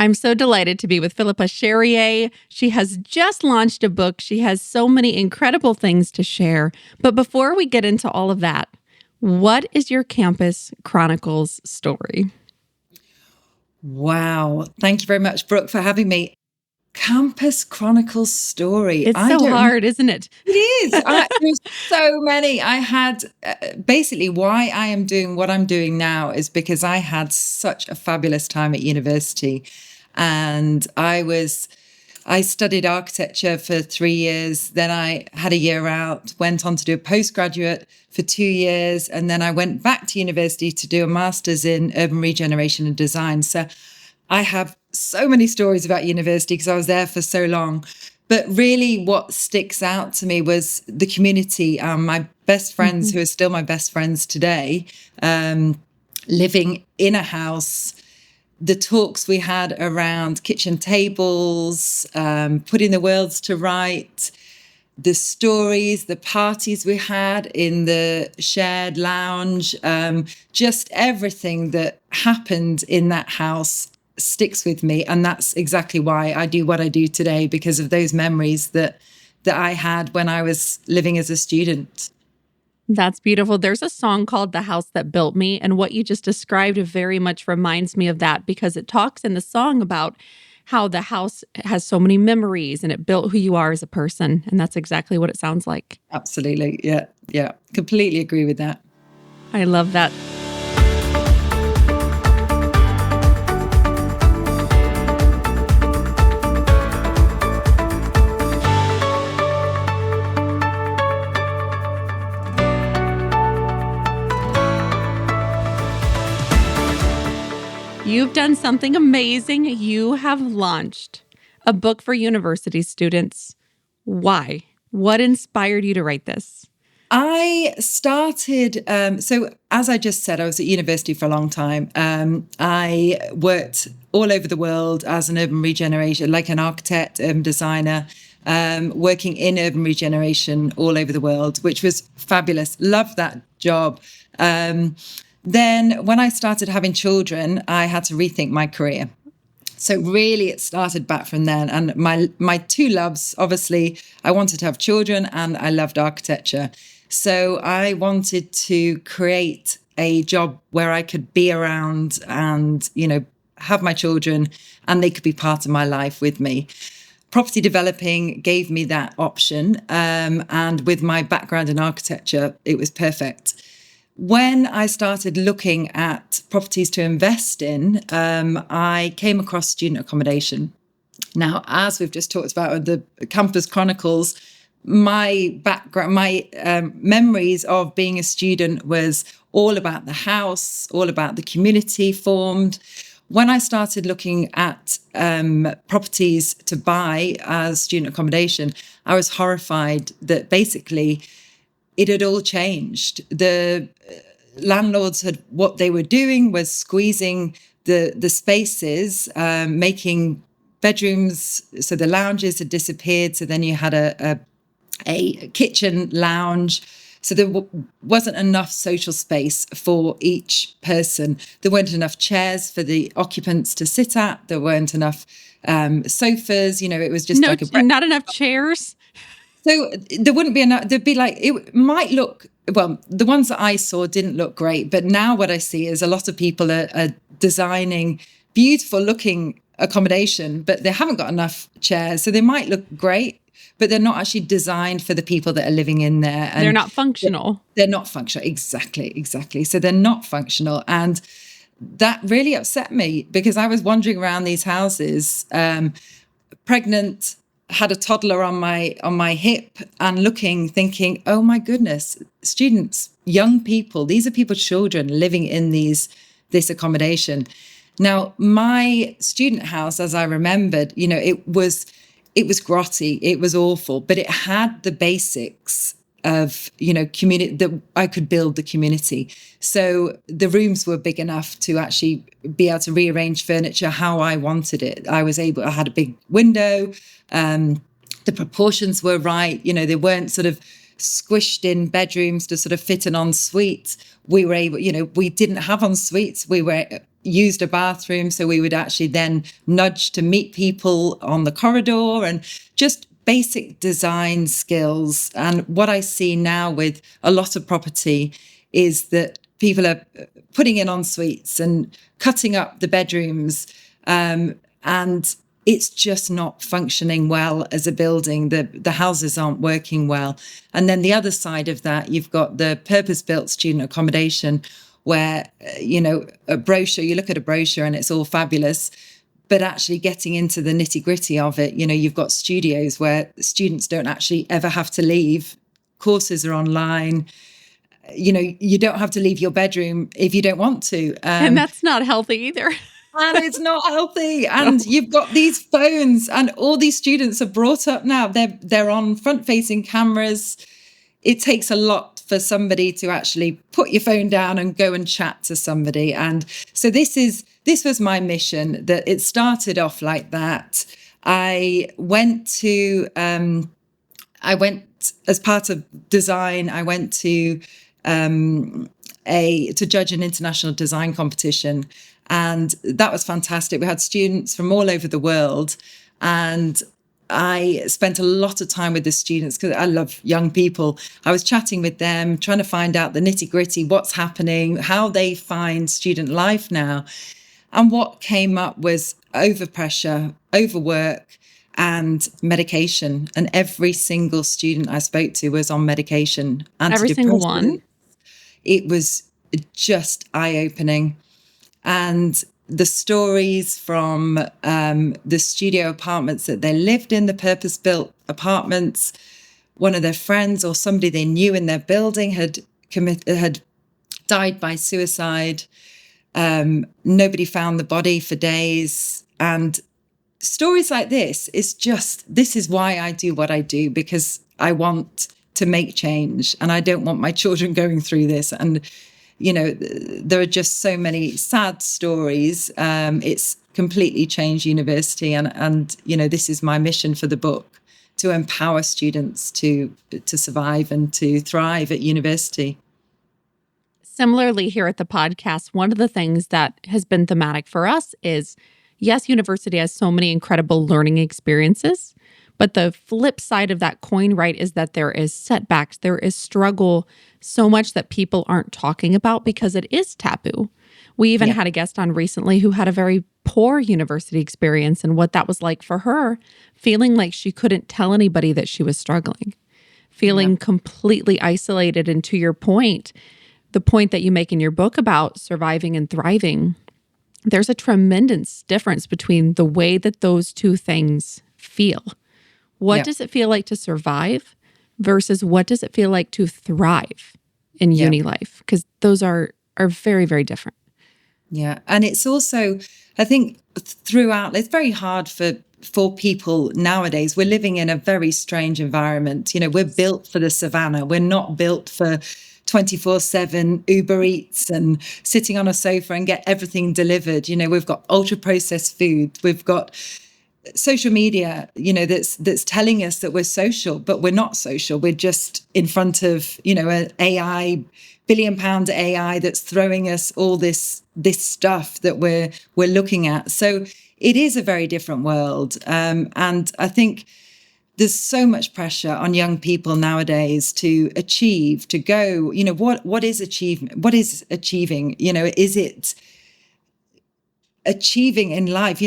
I'm so delighted to be with Philippa Charrier. She has just launched a book. She has so many incredible things to share. But before we get into all of that, what is your Campus Chronicles story? Wow. Thank you very much, Brooke, for having me. Campus Chronicles story. It's so hard, isn't it? It is. There's so many. I had basically why I am doing what I'm doing now is because I had such a fabulous time at university. And I studied architecture for 3 years. Then I had a year out, went on to do a postgraduate for 2 years. And then I went back to university to do a master's in urban regeneration and design. So I have so many stories about university because I was there for so long. But really what sticks out to me was the community. My best friends, who are still my best friends today, living in a house, the talks we had around kitchen tables, putting the worlds to right, the stories, the parties we had in the shared lounge, just everything that happened in that house sticks with me. And that's exactly why I do what I do today, because of those memories that I had when I was living as a student. That's beautiful. There's a song called The House That Built Me. And what you just described very much reminds me of that, because it talks in the song about how the house has so many memories and it built who you are as a person. And that's exactly what it sounds like. Absolutely. Yeah. Yeah. Completely agree with that. I love that. You've done something amazing. You have launched a book for university students. Why? What inspired you to write this? I started, so as I just said, I was at university for a long time. I worked all over the world as an urban regeneration, like an architect, urban designer, working in urban regeneration all over the world, which was fabulous. Loved that job. Then when I started having children, I had to rethink my career. So really it started back from then. And my two loves, obviously, I wanted to have children and I loved architecture. So I wanted to create a job where I could be around and, have my children and they could be part of my life with me. Property developing gave me that option. And with my background in architecture, it was perfect. When I started looking at properties to invest in, I came across student accommodation. Now, as we've just talked about the Campus Chronicles, my background, my memories of being a student was all about the house, all about the community formed. When I started looking at properties to buy as student accommodation, I was horrified that basically it had all changed. The landlords what they were doing was squeezing the spaces, making bedrooms. So the lounges had disappeared. So then you had a kitchen lounge. So there wasn't enough social space for each person. There weren't enough chairs for the occupants to sit at. There weren't enough sofas. It was just not enough chairs. So there wouldn't be enough. There'd be it might look, well, the ones that I saw didn't look great. But now what I see is a lot of people are designing beautiful looking accommodation, but they haven't got enough chairs. So they might look great, but they're not actually designed for the people that are living in there. And they're not functional. They're not functional. Exactly. So they're not functional. And that really upset me because I was wandering around these houses, pregnant, had a toddler on my hip and thinking, oh my goodness, students, young people, these are people's children living in this accommodation. Now, my student house, as I remembered, it was grotty, it was awful, but it had the basics of, community, that I could build the community. So the rooms were big enough to actually be able to rearrange furniture how I wanted it. I had a big window. The proportions were right. They weren't sort of squished in bedrooms to sort of fit an ensuite. We were able, we didn't have en suites. We were used a bathroom. So we would actually then nudge to meet people on the corridor, and just basic design skills. And what I see now with a lot of property is that people are putting in en suites and cutting up the bedrooms. And it's just not functioning well as a building. The houses aren't working well. And then the other side of that, you've got the purpose-built student accommodation, where, a brochure, you look at a brochure and it's all fabulous, but actually getting into the nitty-gritty of it, you've got studios where students don't actually ever have to leave. Courses are online. You don't have to leave your bedroom if you don't want to. And that's not healthy either. And it's not healthy. No. And you've got these phones, and all these students are brought up now. They're on front-facing cameras. It takes a lot for somebody to actually put your phone down and go and chat to somebody. And so this was my mission, that it started off like that. I went as part of design, I went to judge an international design competition. And that was fantastic. We had students from all over the world, and I spent a lot of time with the students because I love young people. I was chatting with them, trying to find out the nitty-gritty, what's happening, how they find student life now. And what came up was overpressure, overwork, and medication. And every single student I spoke to was on medication. Every single one? It was just eye-opening. And the stories from the studio apartments that they lived in, the purpose-built apartments, one of their friends or somebody they knew in their building had died by suicide. Nobody found the body for days. And stories like this is why I do what I do, because I want to make change, and I don't want my children going through this. And there are just so many sad stories. It's completely changed university, and this is my mission for the book, to empower students to survive and to thrive at university. Similarly, here at the podcast, one of the things that has been thematic for us is, yes, university has so many incredible learning experiences, but the flip side of that coin, right, is that there is setbacks, there is struggle, so much that people aren't talking about because it is taboo. We even had a guest on recently who had a very poor university experience, and what that was like for her, feeling like she couldn't tell anybody that she was struggling, feeling completely isolated. And to your point, the point that you make in your book about surviving and thriving, there's a tremendous difference between the way that those two things feel. What does it feel like to survive versus what does it feel like to thrive in uni life? Because those are very, very different. Yeah. And it's also, I think, throughout, it's very hard for people nowadays. We're living in a very strange environment. We're built for the savannah. We're not built for 24/7 Uber Eats and sitting on a sofa and get everything delivered. We've got ultra processed food. We've got social media, that's telling us that we're social, but we're not social. We're just in front of, an AI, billion-pound AI that's throwing us all this stuff that we're looking at. So it is a very different world. And I think there's so much pressure on young people nowadays to achieve, to go, what is achievement? What is achieving? Is it achieving in life?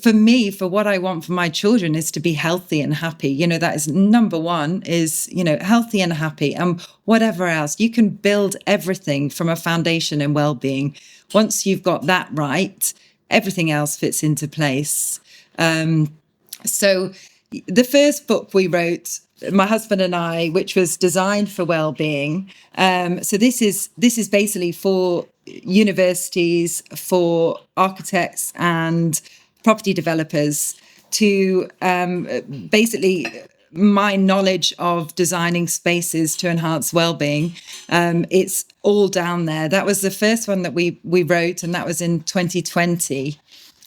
For me, for what I want for my children is to be healthy and happy. That is number one, is, healthy and happy, and whatever else. You can build everything from a foundation in well-being. Once you've got that right, everything else fits into place. So the first book we wrote, my husband and I, which was designed for well-being. So this is basically for universities, for architects and property developers to basically my knowledge of designing spaces to enhance well-being. It's all down there. That was the first one that we wrote, and that was in 2020.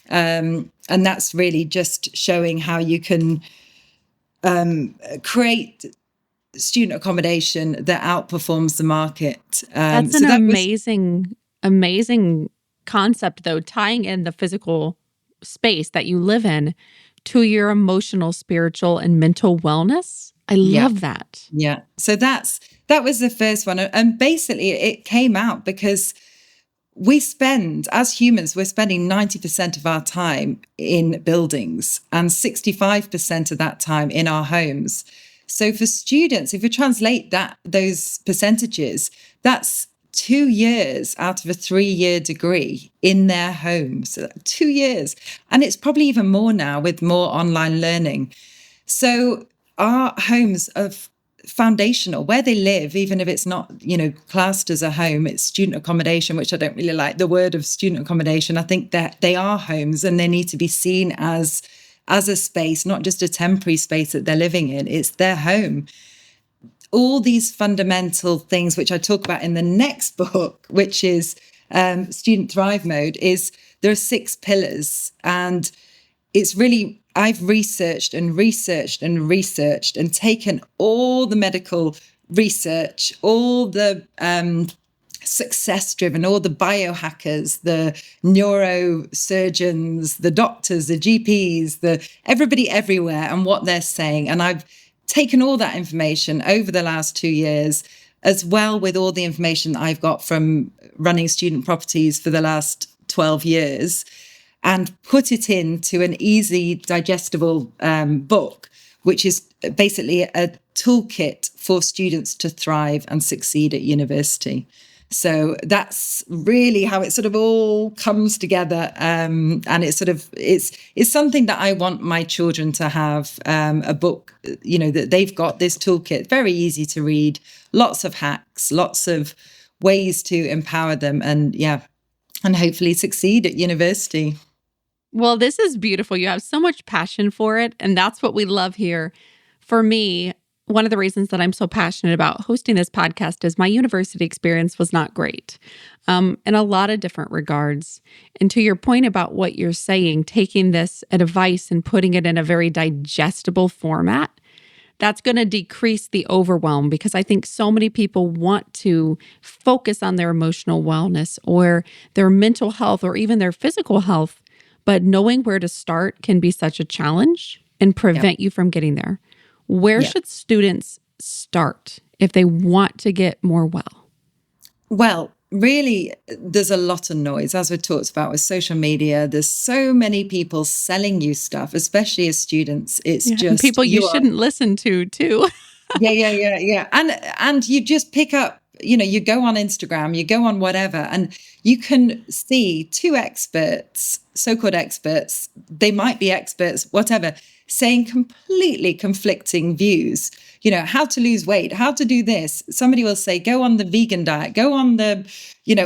And that's really just showing how you can create student accommodation that outperforms the market. That's an amazing concept, though, tying in the physical space that you live in to your emotional, spiritual, and mental wellness. I Yeah. love that. Yeah. So that was the first one. And basically it came out because as humans, we're spending 90% of our time in buildings and 65% of that time in our homes. So for students, if we translate those percentages, that's 2 years out of a 3-year degree in their homes. So 2 years. And it's probably even more now with more online learning. So our homes are foundational where they live, even if it's not, classed as a home, it's student accommodation, which I don't really like the word of student accommodation. I think that they are homes and they need to be seen as a space, not just a temporary space that they're living in. It's their home. All these fundamental things, which I talk about in the next book, which is Student Thrive Mode, is there are 6 pillars. And it's really, I've researched and researched and researched and taken all the medical research, all the success driven, all the biohackers, the neurosurgeons, the doctors, the GPs, everybody everywhere and what they're saying. And I've taken all that information over the last 2 years, as well with all the information that I've got from running student properties for the last 12 years, and put it into an easy, digestible book, which is basically a toolkit for students to thrive and succeed at university. So that's really how it sort of all comes together. And it's something that I want my children to have, a book, that they've got this toolkit, very easy to read, lots of hacks, lots of ways to empower them and hopefully succeed at university. Well, this is beautiful. You have so much passion for it, and that's what we love here. For me, one of the reasons that I'm so passionate about hosting this podcast is my university experience was not great in a lot of different regards. And to your point about what you're saying, taking this advice and putting it in a very digestible format, that's going to decrease the overwhelm, because I think so many people want to focus on their emotional wellness or their mental health or even their physical health. But knowing where to start can be such a challenge and prevent you from getting there. Where should students start if they want to get more well? Well, really, there's a lot of noise, as we talked about with social media. There's so many people selling you stuff, especially as students. It's just people you shouldn't listen to too. Yeah. And you just pick up, you go on Instagram, you go on whatever, and you can see 2 experts, so-called experts, they might be experts, whatever, saying completely conflicting views. How to lose weight, how to do this. Somebody will say, go on the vegan diet, go on the,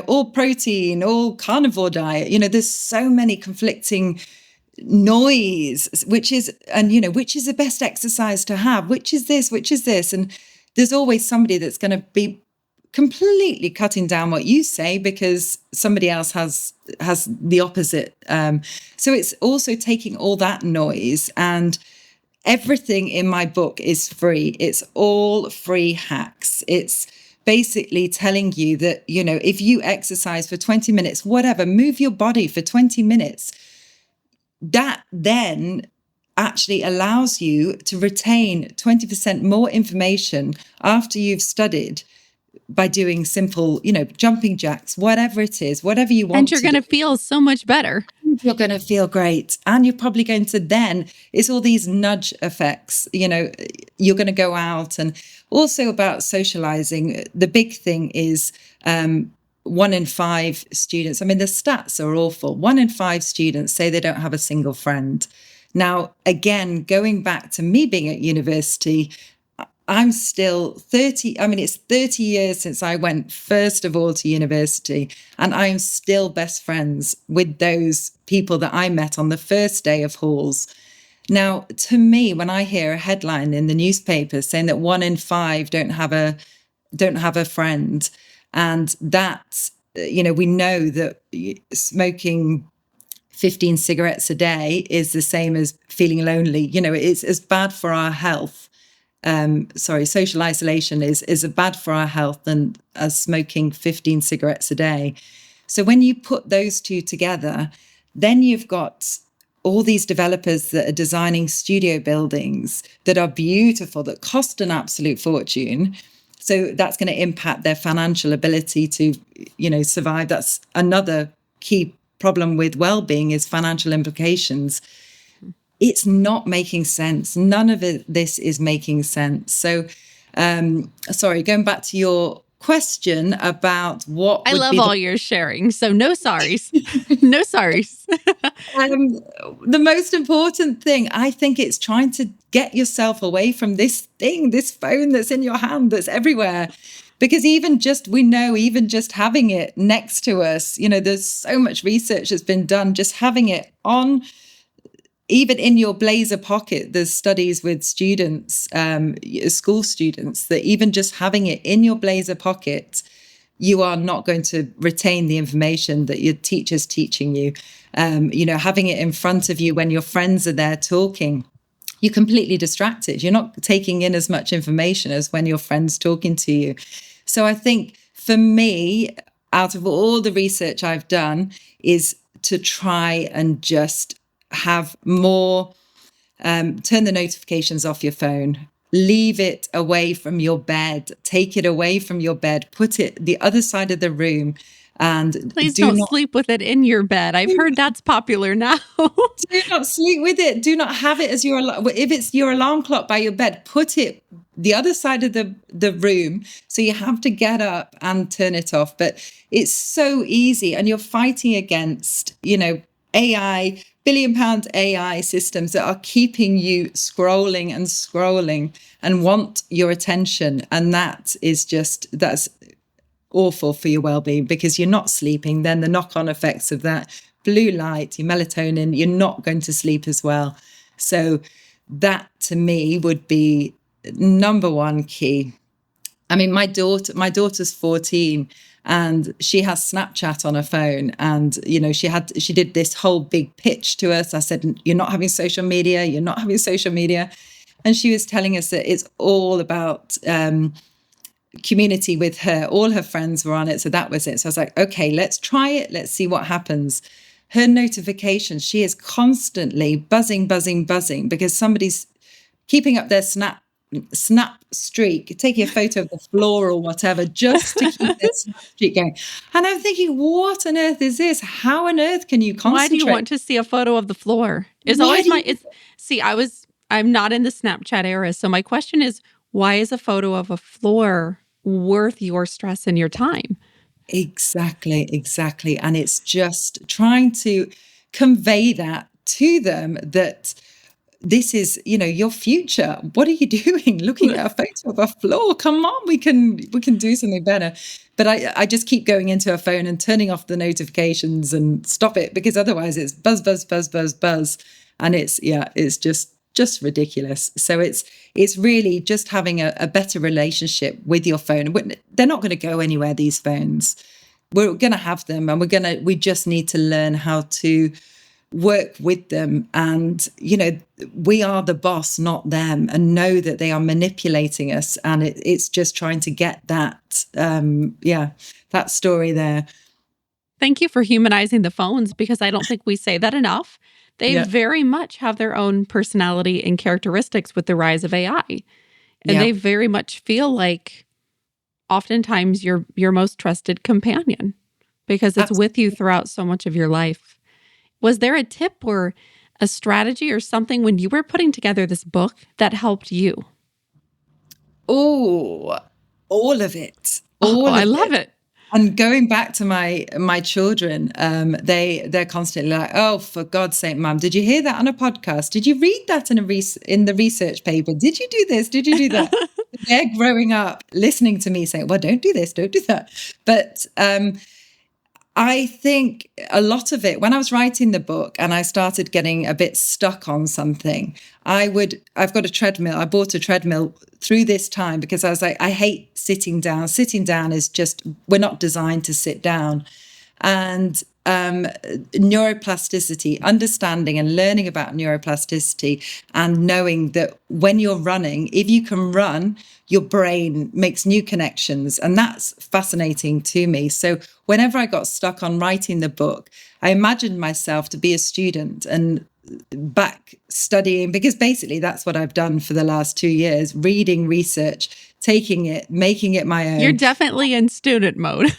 all protein, all carnivore diet. There's so many conflicting noise, which is the best exercise to have, which is this. And there's always somebody that's going to be completely cutting down what you say because somebody else has the opposite. So it's also taking all that noise, and everything in my book is free. It's all free hacks. It's basically telling you that, if you exercise for 20 minutes, whatever, move your body for 20 minutes, that then actually allows you to retain 20% more information after you've studied by doing simple, jumping jacks, whatever it is, whatever you want. And you're going to feel so much better. You're going to feel great. And you're probably going to then, it's all these nudge effects, you're going to go out. And also about socializing, the big thing is 1 in 5 students, the stats are awful. 1 in 5 students say they don't have a single friend. Now, again, going back to me being at university, I'm still 30. It's 30 years since I went first of all to university, and I'm still best friends with those people that I met on the first day of halls. Now, to me, when I hear a headline in the newspaper saying that 1 in 5 don't have a friend, and that, we know that smoking 15 cigarettes a day is the same as feeling lonely. It's as bad for our health. Social isolation is bad for our health than as smoking 15 cigarettes a day. So when you put those two together, then you've got all these developers that are designing studio buildings that are beautiful, that cost an absolute fortune. So that's going to impact their financial ability to, survive. That's another key problem with well-being, is financial implications. It's not making sense. None of this is making sense. So, sorry, going back to your question about what I would love be all your sharing. So no sorries. No sorries. the most important thing. I think it's trying to get yourself away from this thing, this phone that's in your hand, that's everywhere. Because even just having it next to us, there's so much research that's been done, just having it on, even in your blazer pocket. There's studies with students, school students, that even just having it in your blazer pocket, you are not going to retain the information that your teacher's teaching you. Having it in front of you when your friends are there talking, you're completely distracted. You're not taking in as much information as when your friend's talking to you. So I think for me, out of all the research I've done, is to try and just have more, turn the notifications off your phone, leave it away from your bed, take it away from your bed, put it the other side of the room, and Please do don't not sleep with it in your bed. I've heard that's popular now. do not sleep with it. Do not have it as your if it's your alarm clock by your bed, put it the other side of the room, so you have to get up and turn it off. But it's so easy, and you're fighting against AI, billion-pound AI systems that are keeping you scrolling and scrolling and want your attention. And that's awful for your well-being, because you're not sleeping. Then the knock-on effects of that blue light, your melatonin, you're not going to sleep as well. So that to me would be number one key. I mean, my daughter's 14, and she has Snapchat on her phone. And, she did this whole big pitch to us. I said, you're not having social media. You're not having social media. And she was telling us that it's all about community with her. All her friends were on it. So that was it. So I was like, okay, let's try it. Let's see what happens. Her notifications, she is constantly buzzing, because somebody's keeping up their snap streak, taking a photo of the floor or whatever, just to keep their snap streak going. And I'm thinking, what on earth is this? How on earth can you concentrate? Why do you want to see a photo of the floor? I'm not in the Snapchat era. So my question is, why is a photo of a floor worth your stress and your time? Exactly. And it's just trying to convey that to them, that this is, your future. What are you doing looking at a photo of a floor? Come on, we can do something better. But I just keep going into a phone and turning off the notifications and stop it, because otherwise it's buzz. And it's just ridiculous. So it's really just having a better relationship with your phone. They're not going to go anywhere, these phones. We're going to have them, and we just need to learn how to work with them. And, we are the boss, not them, and know that they are manipulating us. And it's just trying to get that, that story there. Thank you for humanizing the phones, because I don't think we say that enough. They very much have their own personality and characteristics with the rise of AI. And they very much feel like oftentimes your most trusted companion, because it's with you throughout so much of your life. Was there a tip or a strategy or something when you were putting together this book that helped you? Oh, all of it. I love it. And going back to my children, they're constantly like, "Oh, for God's sake, Mum, did you hear that on a podcast? Did you read that in the research paper? Did you do this? Did you do that?" They're growing up listening to me saying, "Well, don't do this, don't do that." But I think a lot of it, when I was writing the book and I started getting a bit stuck on something, I've got a treadmill. I bought a treadmill through this time, because I was like, I hate sitting down. Sitting down is just, we're not designed to sit down. And neuroplasticity, understanding and learning about neuroplasticity, and knowing that when you're running, if you can run, your brain makes new connections. And that's fascinating to me. So whenever I got stuck on writing the book, I imagined myself to be a student and back studying, because basically that's what I've done for the last 2 years, reading research, taking it, making it my You're own. definitely in student mode.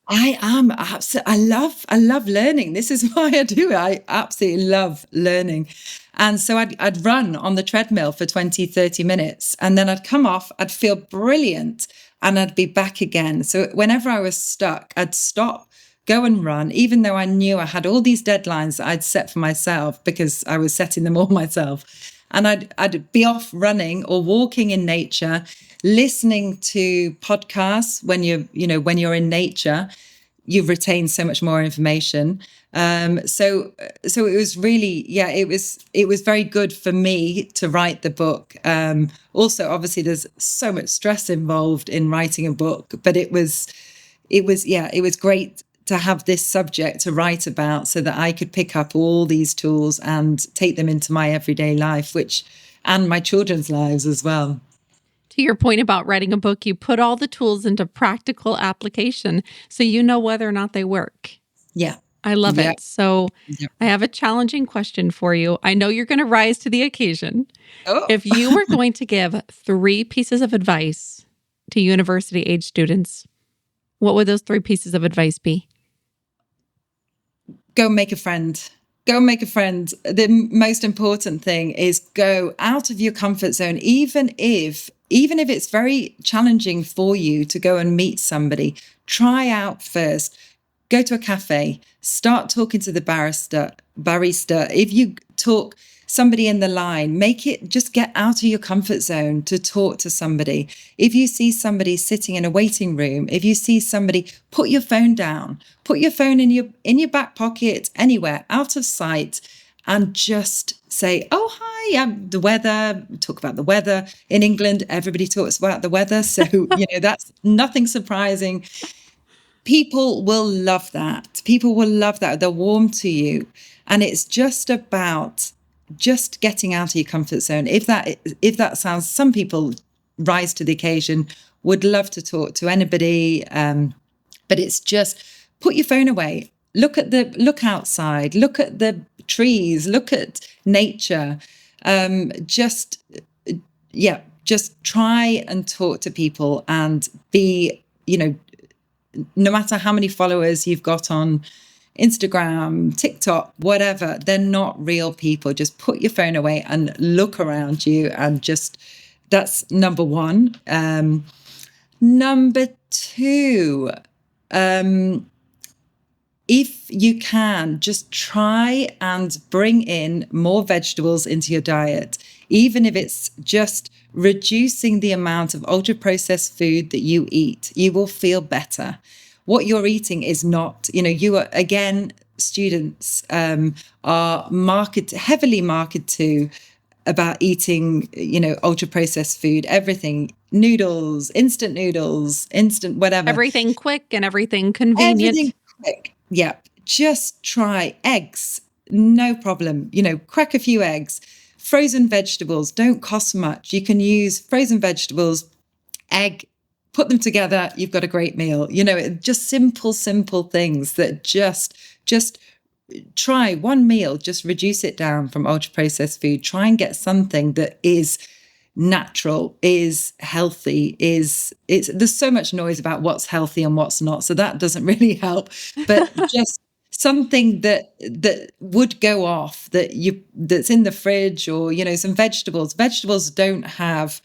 I am I love learning. This is why I do it. I absolutely love learning. And so I'd run on the treadmill for 20, 30 minutes, and then I'd come off, I'd feel brilliant, and I'd be back again. So whenever I was stuck, I'd stop, go and run, even though I knew I had all these deadlines that I'd set for myself because I was setting them all myself. And I'd be off running or walking in nature, listening to podcasts. When you're in nature, you retain so much more information. So it was really, it was very good for me to write the book. Also, obviously, there's so much stress involved in writing a book, but it was great to have this subject to write about so that I could pick up all these tools and take them into my everyday life, and my children's lives as well. To your point about writing a book, you put all the tools into practical application so you know whether or not they work. Yeah. I love Yeah. it. So Yeah. I have a challenging question for you. I know you're going to rise to the occasion. Oh. If you were going to give 3 pieces of advice to university age students, what would those 3 pieces of advice be? Go make a friend. Go make a friend. The most important thing is go out of your comfort zone, even if it's very challenging for you to go and meet somebody. Try out first. Go to a cafe. Start talking to the barista. If you talk somebody in the line, just get out of your comfort zone to talk to somebody. If you see somebody sitting in a waiting room, if you see somebody, put your phone down, put your phone in your back pocket, anywhere, out of sight, and just say, oh, hi, the weather, talk about the weather. In England, everybody talks about the weather. So, that's nothing surprising. People will love that. People will love that. They're warm to you. And it's just about just getting out of your comfort zone. If that sounds, some people rise to the occasion, would love to talk to anybody. But it's just put your phone away. Look outside, look at the trees, look at nature. Just try and talk to people and be, no matter how many followers you've got on Instagram, TikTok, whatever, they're not real people. Just put your phone away and look around you, and that's number 1. Number 2, if you can, just try and bring in more vegetables into your diet, even if it's just reducing the amount of ultra-processed food that you eat. You will feel better. What you're eating is not, you are, again, students are heavily marketed to about eating, ultra-processed food, everything, instant whatever. Everything quick and everything convenient. Everything quick. Yeah. Just try eggs. No problem. Crack a few eggs. Frozen vegetables don't cost much. You can use frozen vegetables, egg, put them together. You've got a great meal. Just simple things that just try one meal, just reduce it down from ultra processed food. Try and get something that is natural, is healthy, there's so much noise about what's healthy and what's not, so that doesn't really help. But just something that would go off, that's in the fridge, or some vegetables don't have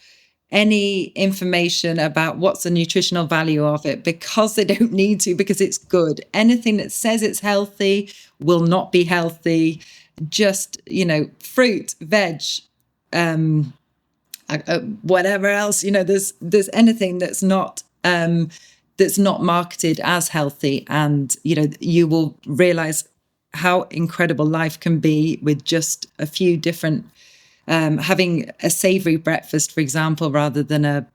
any information about what's the nutritional value of it, because they don't need to, because it's good. Anything that says it's healthy will not be healthy. Just fruit, veg, whatever else, there's anything that's not marketed as healthy, and you will realize how incredible life can be with just a few different, having a savory breakfast, for example, rather than a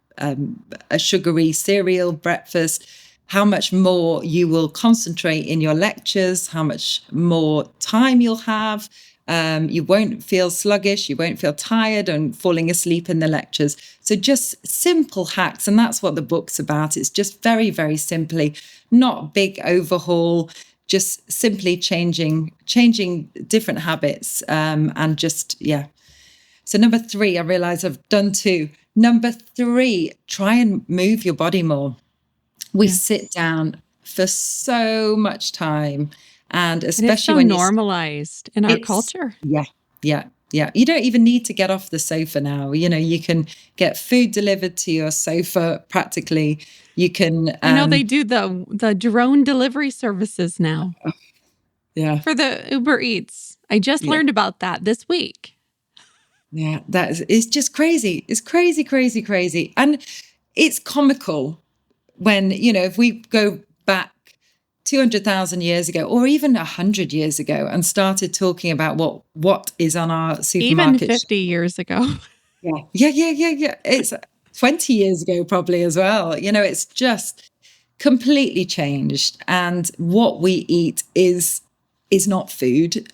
sugary cereal breakfast. how much more you will concentrate in your lectures, how much more time you'll have. You won't feel sluggish, you won't feel tired and falling asleep in the lectures. So just simple hacks. And that's what the book's about. It's just very, very simply, not big overhaul, just simply changing different habits. And just, yeah. So number 3, I realize I've done 2. Number 3, try and move your body more. We sit down for so much time. And And it's especially so when normalized in our it's, culture. yeah, yeah, yeah. You don't even need to get off the sofa now. You can get food delivered to your sofa practically. You can, I know they do the drone delivery services now yeah, for the Uber Eats. I just yeah, learned about that this week. yeah. It's just crazy. It's crazy, crazy, crazy. And it's comical when, if we go back 200,000 years ago, or even 100 years ago, and started talking about what is on our Even supermarket. 50 years ago. Yeah. Yeah, yeah, yeah, yeah. It's 20 years ago, probably as well. It's just completely changed. And what we eat is not food.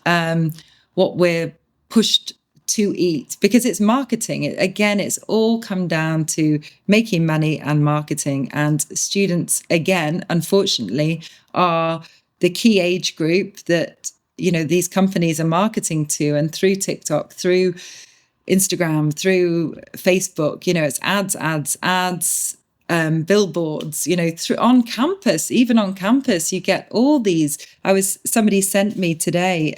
What we're pushed to eat, because it's marketing. Again, it's all come down to making money and marketing. And students, again, unfortunately, are the key age group that these companies are marketing to, and through TikTok, through Instagram, through Facebook, it's ads, billboards, through on campus, even on campus, you get all these. Somebody sent me today,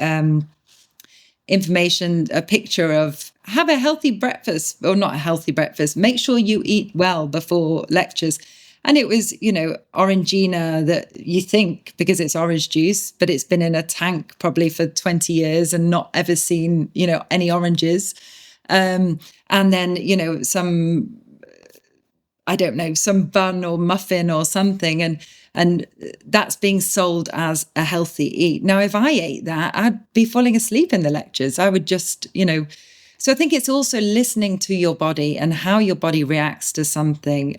information, a picture of have a healthy breakfast, or not a healthy breakfast. Make sure you eat well before lectures. And it was, Orangina, that you think because it's orange juice, but it's been in a tank probably for 20 years and not ever seen, any oranges. And then, I don't know, some bun or muffin or something. And that's being sold as a healthy eat. Now, if I ate that, I'd be falling asleep in the lectures. I would just, so I think it's also listening to your body and how your body reacts to something.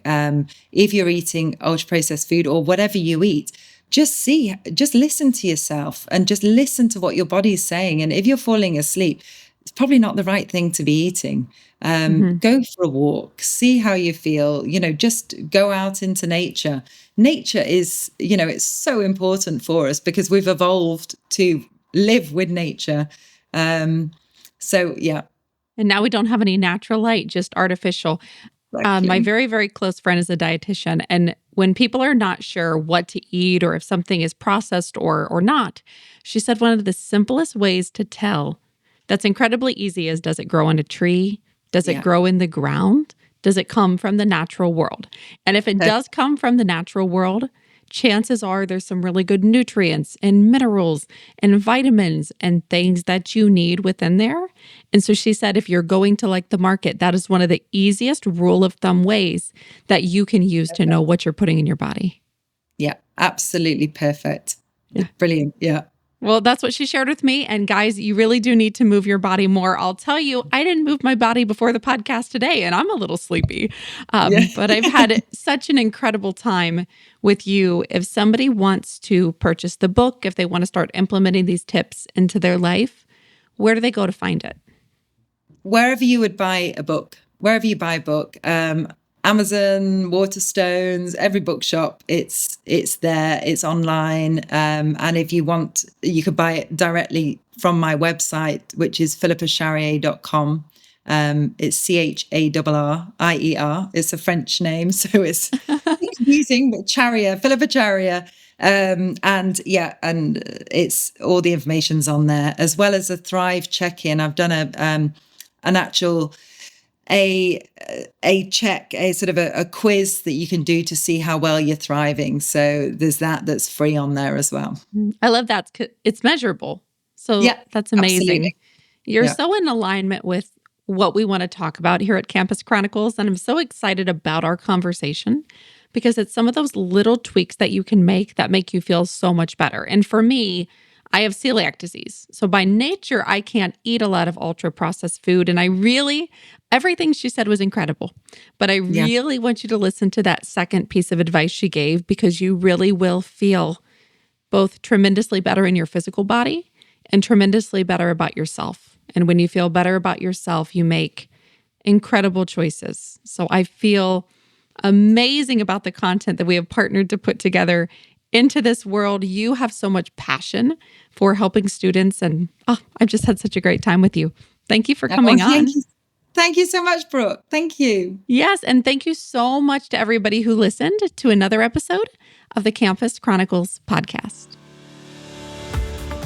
If you're eating ultra processed food or whatever you eat, just listen to yourself and just listen to what your body is saying. And if you're falling asleep, it's probably not the right thing to be eating. Go for a walk, see how you feel, just go out into nature. Nature is, it's so important for us because we've evolved to live with nature. So, yeah. And now we don't have any natural light, just artificial. My Exactly. very, very close friend is a dietitian. And when people are not sure what to eat or if something is processed or not, she said one of the simplest ways to tell that's incredibly easy is, does it grow on a tree? Does it Yeah. grow in the ground? Does it come from the natural world? And if it does come from the natural world, chances are there's some really good nutrients and minerals and vitamins and things that you need within there. And so she said, if you're going to like the market, that is one of the easiest rule of thumb ways that you can use to know what you're putting in your body. Yeah, absolutely perfect. Yeah. Brilliant. Yeah. Well, that's what she shared with me. And guys, you really do need to move your body more. I'll tell you, I didn't move my body before the podcast today, and I'm a little sleepy. Yeah. But I've had such an incredible time with you. If somebody wants to purchase the book, if they want to start implementing these tips into their life, where do they go to find it? Wherever you would buy a book, wherever you buy a book, Amazon, Waterstones, every bookshop, it's there, it's online. And if you want, you could buy it directly from my website, which is philippacharrier.com. It's Charrier. It's a French name, so it's confusing, but Charrier, Philippa Charrier. And it's all the information's on there, as well as a Thrive check-in. I've done an actual a check, a sort of a quiz that you can do to see how well you're thriving. So there's that's free on there as well. I love that. It's measurable. So Yeah, that's amazing. absolutely. You're Yeah. so in alignment with what we want to talk about here at Campus Chronicles. And I'm so excited about our conversation because it's some of those little tweaks that you can make that make you feel so much better. And for me, I have celiac disease. So by nature, I can't eat a lot of ultra processed food. And everything she said was incredible. But I Yeah. really want you to listen to that second piece of advice she gave, because you really will feel both tremendously better in your physical body and tremendously better about yourself. And when you feel better about yourself, you make incredible choices. So I feel amazing about the content that we have partnered to put together into this world. You have so much passion for helping students, and I've just had such a great time with you. Thank you for coming on. Thank you so much, Brooke. Thank you. Yes, and thank you so much to everybody who listened to another episode of the Campus Chronicles podcast.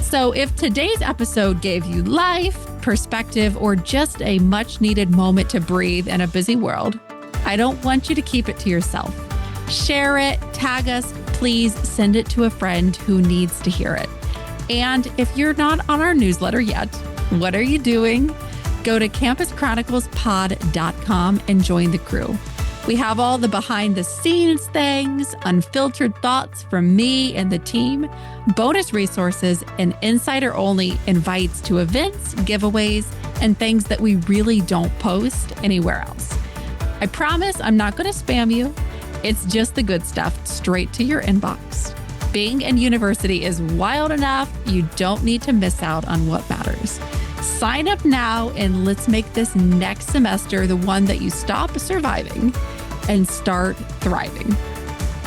So if today's episode gave you life, perspective, or just a much needed moment to breathe in a busy world, I don't want you to keep it to yourself. Share it, tag us, please send it to a friend who needs to hear it. And if you're not on our newsletter yet, what are you doing? Go to CampusChroniclespod.com and join the crew. We have all the behind the scenes things, unfiltered thoughts from me and the team, bonus resources, and insider only invites to events, giveaways, and things that we really don't post anywhere else. I promise I'm not going to spam you. It's just the good stuff straight to your inbox. Being in university is wild enough. You don't need to miss out on what matters. Sign up now and let's make this next semester the one that you stop surviving and start thriving.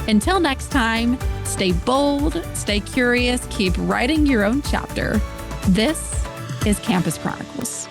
Until next time, stay bold, stay curious, keep writing your own chapter. This is Campus Chronicles.